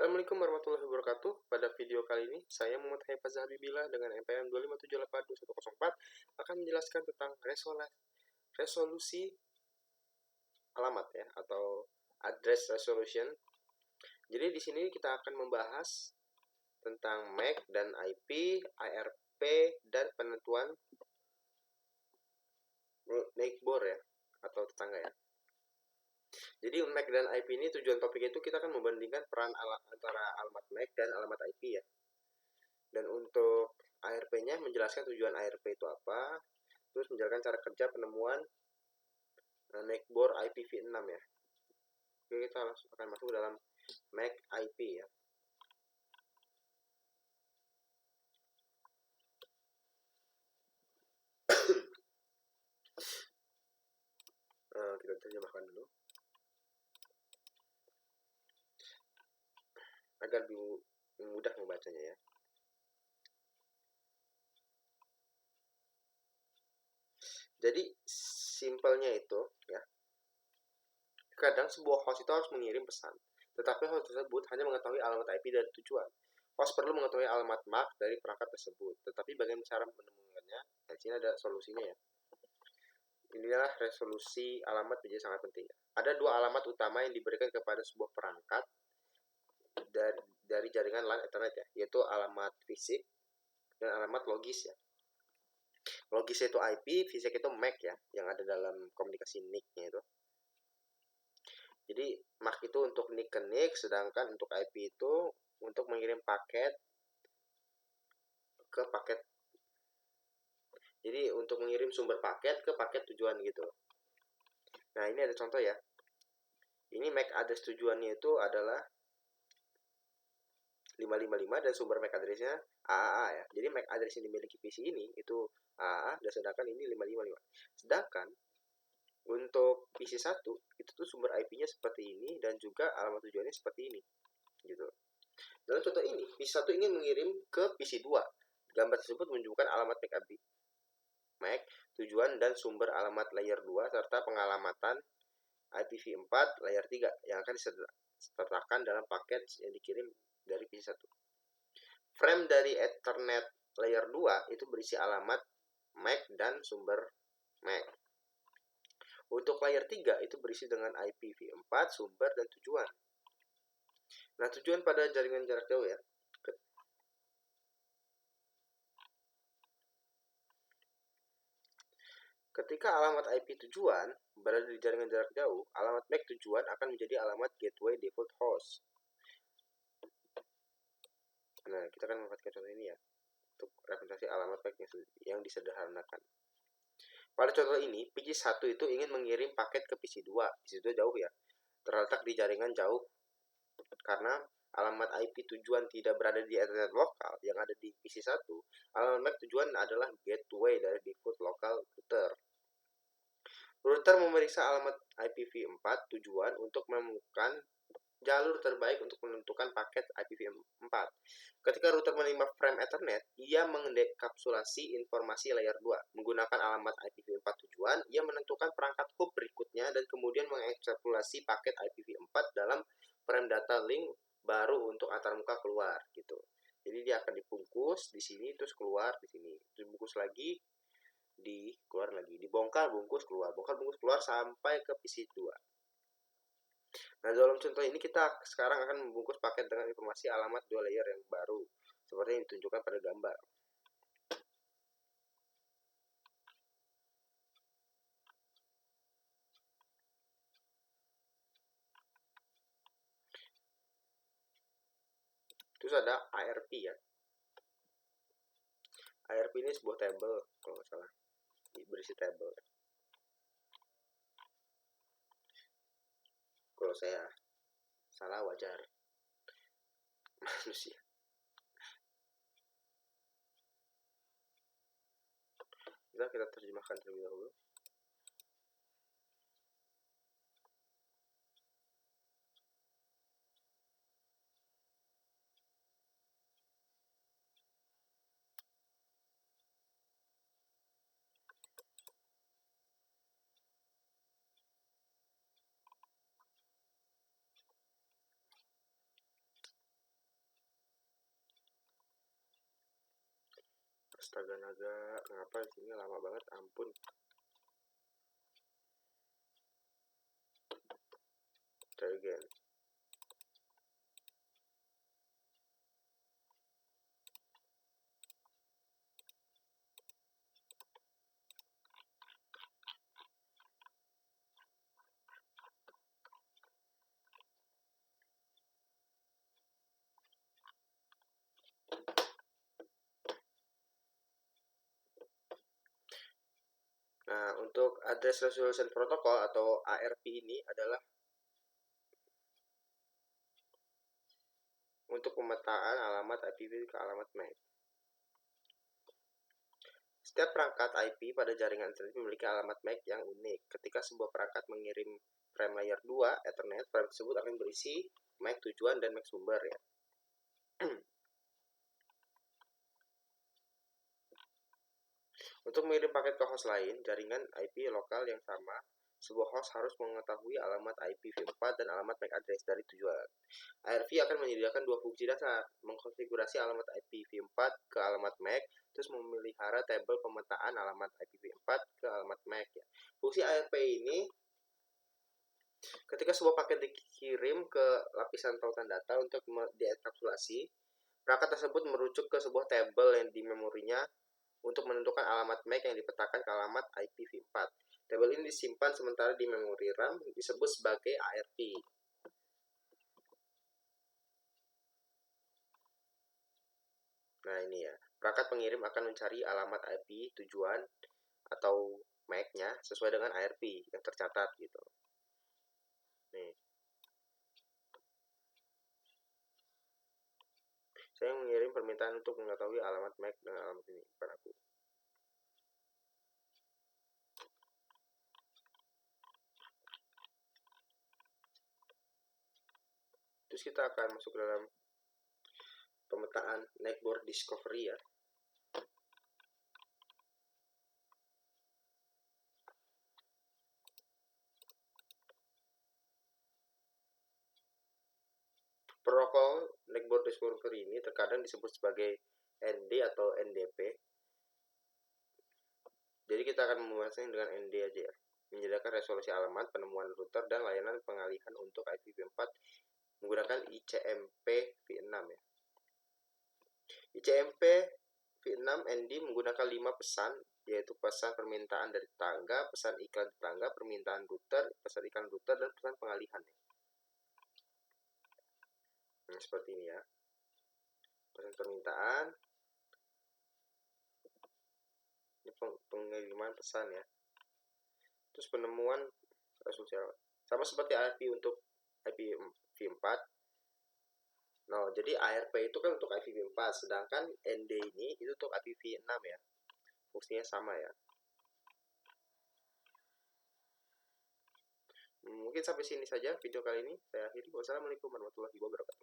Assalamualaikum warahmatullahi wabarakatuh. Pada video kali ini, saya Muhammad Haifaz Habibillah dengan NPM 257821104 akan menjelaskan tentang resolusi alamat ya, atau address resolution. Jadi di sini kita akan membahas tentang MAC dan IP, ARP, dan penentuan neighbor ya, atau tetangga ya. Jadi MAC dan IP ini tujuan topik itu kita akan membandingkan peran antara alamat MAC dan alamat IP ya. Dan untuk ARP-nya menjelaskan tujuan ARP itu apa, terus menjelaskan cara kerja penemuan neighbor IPv6 ya. Oke, kita langsung akan masuk ke dalam MAC IP ya. Kita terjemahkan dulu agar mudah membacanya ya. Jadi simpelnya itu ya, kadang sebuah host itu harus mengirim pesan, tetapi host tersebut hanya mengetahui alamat IP dari tujuan. Host perlu mengetahui alamat MAC dari perangkat tersebut, tetapi bagaimana cara menemukannya? Di sini ada solusinya ya. Inilah resolusi alamat menjadi sangat penting. Ada dua alamat utama yang diberikan kepada sebuah perangkat dari jaringan LAN Ethernet ya, yaitu alamat fisik dan alamat logis ya. Logis itu IP, fisik itu MAC ya, yang ada dalam komunikasi NIC-nya itu. Jadi MAC itu untuk NIC ke NIC, sedangkan untuk IP itu untuk mengirim paket ke paket. Jadi untuk mengirim sumber paket ke paket tujuan gitu. Nah ini ada contoh ya. Ini MAC address tujuannya itu adalah 555 dan sumber MAC address-nya AAA ya. Jadi MAC address yang dimiliki PC ini itu AAA, dan sedangkan ini 555. Sedangkan untuk PC 1 itu tuh sumber IP-nya seperti ini dan juga alamat tujuannya seperti ini gitu. Dalam contoh ini, PC 1 ingin mengirim ke PC 2. Gambar tersebut menunjukkan alamat MAC, tujuan dan sumber alamat layer 2 serta pengalamatan IPv4 layer 3 yang akan disertakan dalam paket yang dikirim dari PC 1. Frame dari Ethernet layer 2 itu berisi alamat MAC dan sumber MAC. Untuk layer 3 itu berisi dengan IPv4, sumber, dan tujuan. Nah, tujuan pada jaringan jarak jauh ya. Ketika alamat IP tujuan berada di jaringan jarak jauh, alamat MAC tujuan akan menjadi alamat gateway default host. Nah, kita akan memanfaatkan contoh ini ya untuk representasi alamat MAC yang disederhanakan. Pada contoh ini, PC 1 itu ingin mengirim paket ke PC 2. PC 2 jauh ya, terletak di jaringan jauh. Karena alamat IP tujuan tidak berada di Ethernet lokal yang ada di PC 1, alamat MAC tujuan adalah gateway dari default local router. Router memeriksa alamat IPv4 tujuan untuk menemukan jalur terbaik untuk menentukan paket IPv4. Ketika router menerima frame Ethernet, ia mendekapsulasi informasi layer 2. Menggunakan alamat IPv4 tujuan, ia menentukan perangkat hub berikutnya dan kemudian mengekstrapolasi paket IPv4 dalam frame data link baru untuk antarmuka keluar gitu. Jadi dia akan dibungkus di sini terus keluar di sini. Dibungkus lagi, keluar lagi, dibongkar bungkus keluar, bongkar bungkus keluar sampai ke PC 2. Nah, dalam contoh ini kita sekarang akan membungkus paket dengan informasi alamat 2 layer yang baru, seperti yang ditunjukkan pada gambar. Terus ada ARP ya. ARP ini sebuah table, kalau nggak salah, berisi table. Kalau saya salah wajar, manusia. Kita terjemahkan terlebih dahulu. Astaga naga, kenapa sini lama banget, ampun. Try again. Nah, untuk Address Resolution Protocol atau ARP ini adalah untuk pemetaan alamat IPv ke alamat MAC. Setiap perangkat IP pada jaringan internet memiliki alamat MAC yang unik. Ketika sebuah perangkat mengirim frame layer 2 Ethernet, frame tersebut akan berisi MAC tujuan dan MAC sumber ya. Untuk mengirim paket ke host lain, jaringan IP lokal yang sama, sebuah host harus mengetahui alamat IPv4 dan alamat MAC address dari tujuan. ARP akan menyediakan dua fungsi dasar, mengkonfigurasi alamat IPv4 ke alamat MAC, terus memelihara tabel pemetaan alamat IPv4 ke alamat MAC ya. Fungsi ARP ini ketika sebuah paket dikirim ke lapisan tautan data untuk dienkapsulasi, perangkat tersebut merujuk ke sebuah tabel yang di memorinya untuk menentukan alamat MAC yang dipetakan ke alamat IPv4. Tabel ini disimpan sementara di memori RAM disebut sebagai ARP. Nah ini ya, perangkat pengirim akan mencari alamat IP tujuan atau MAC-nya sesuai dengan ARP yang tercatat gitu. Nih. Saya mengirim permintaan untuk mengetahui alamat MAC dengan alamat ini kepada aku. Terus kita akan masuk ke dalam pemetaan network discovery ya. Protokol network discovery ini terkadang disebut sebagai ND atau NDP. Jadi kita akan membahasnya dengan ND aja ya. Menyediakan resolusi alamat, penemuan router, dan layanan pengalihan untuk IPv4 menggunakan ICMP v6 ya. ICMP v6 ND menggunakan 5 pesan, yaitu pesan permintaan dari tetangga, pesan iklan tetangga, permintaan router, pesan iklan router, dan pesan pengalihan ya. Nah, seperti ini ya. Pesan permintaan, ini pengiriman pesan ya. Terus penemuan resolusi sama seperti ARP untuk IPv4. Nah, jadi ARP itu kan untuk IPv4, sedangkan ND ini itu untuk IPv6 ya. Fungsinya sama ya. Mungkin sampai sini saja video kali ini. Saya akhiri. Wassalamualaikum warahmatullahi wabarakatuh.